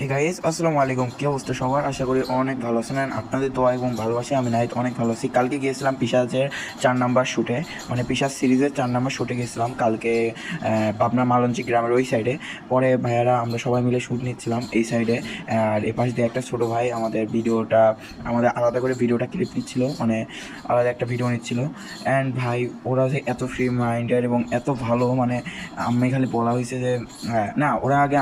Hey guys, আসসালামু আলাইকুম। কী অবস্থা সবার? আশা করি অনেক ভালো আছেন। আপনাদের দোয়া এবং ভালোবাসে আমি নাহিদ অনেক ভালো আছি। কালকে গিয়েছিলাম পিশাচের 4 নাম্বার শ্যুটে, মানে পিশাচ সিরিজের 4 নাম্বার শ্যুটে গেছিলাম কালকে পাবনা মালঞ্চি গ্রামের ওই সাইডে। পরে ভাইয়ারা আমরা সবাই মিলে শ্যুট নিচ্ছিলাম এই সাইডে, আর এপাশ দিয়ে একটা ছোটো ভাই আমাদের আলাদা করে ভিডিওটা ক্লিপ নিচ্ছিল, মানে আলাদা একটা ভিডিও নিচ্ছিল। অ্যান্ড ভাই, ওরা যে এত ফ্রি মাইন্ডেড এবং এত ভালো, মানে আমি খালি বলা হয়েছে যে না, ওরা আগে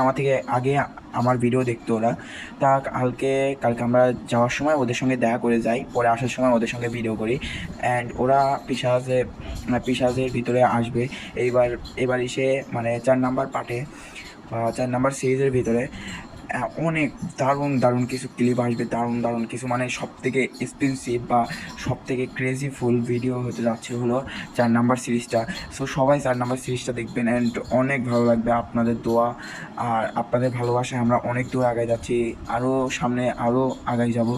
আমার ভিডিও দেখতো ওরা। তা কালকে আমরা যাওয়ার সময় ওদের সঙ্গে দেখা করে যাই, পরে আসার সময় ওদের সঙ্গে ভিডিও করি। অ্যান্ড ওরা পিশাজের ভিতরে আসবে এবার এসে, মানে 4 নাম্বার পার্টে বা 4 নাম্বার সিরিজের ভিতরে অনেক দারুণ দারুণ কিছু ক্লিপ আসবে, দারুণ দারুণ কিছু, মানে সব থেকে এক্সপেন্সিভ বা সব থেকে ক্রেজি ফুল ভিডিও হতে যাচ্ছে হলো 4 নাম্বার সিরিজটা। সো সবাই 4 নাম্বার সিরিজটা দেখবেন, অ্যান্ড অনেক ভালো লাগবে। আপনাদের দোয়া আর আপনাদের ভালোবাসায় আমরা অনেক দূর আগায় যাচ্ছি, আরও সামনে আরও আগায় যাব।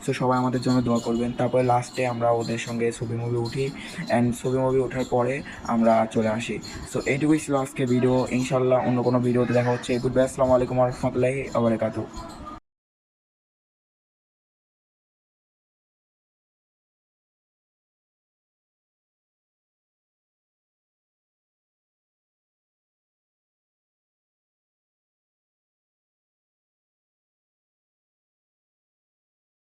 সো সবাই আমাদের জন্য দোয়া করবেন। তারপরে লাস্টে আমরা ওদের সঙ্গে ছবি মুভি উঠি, অ্যান্ড ছবি মুভি ওঠার পরে আমরা চলে আসি। সো এইটুকুই ছিল আজকে ভিডিও। ইনশাল্লাহ অন্য কোনো ভিডিওতে দেখা হচ্ছে। গুড বাই, আসসালামু আলাইকুম ওয়া রাহমাতুল্লাহি ওয়া বারাকাতুহু।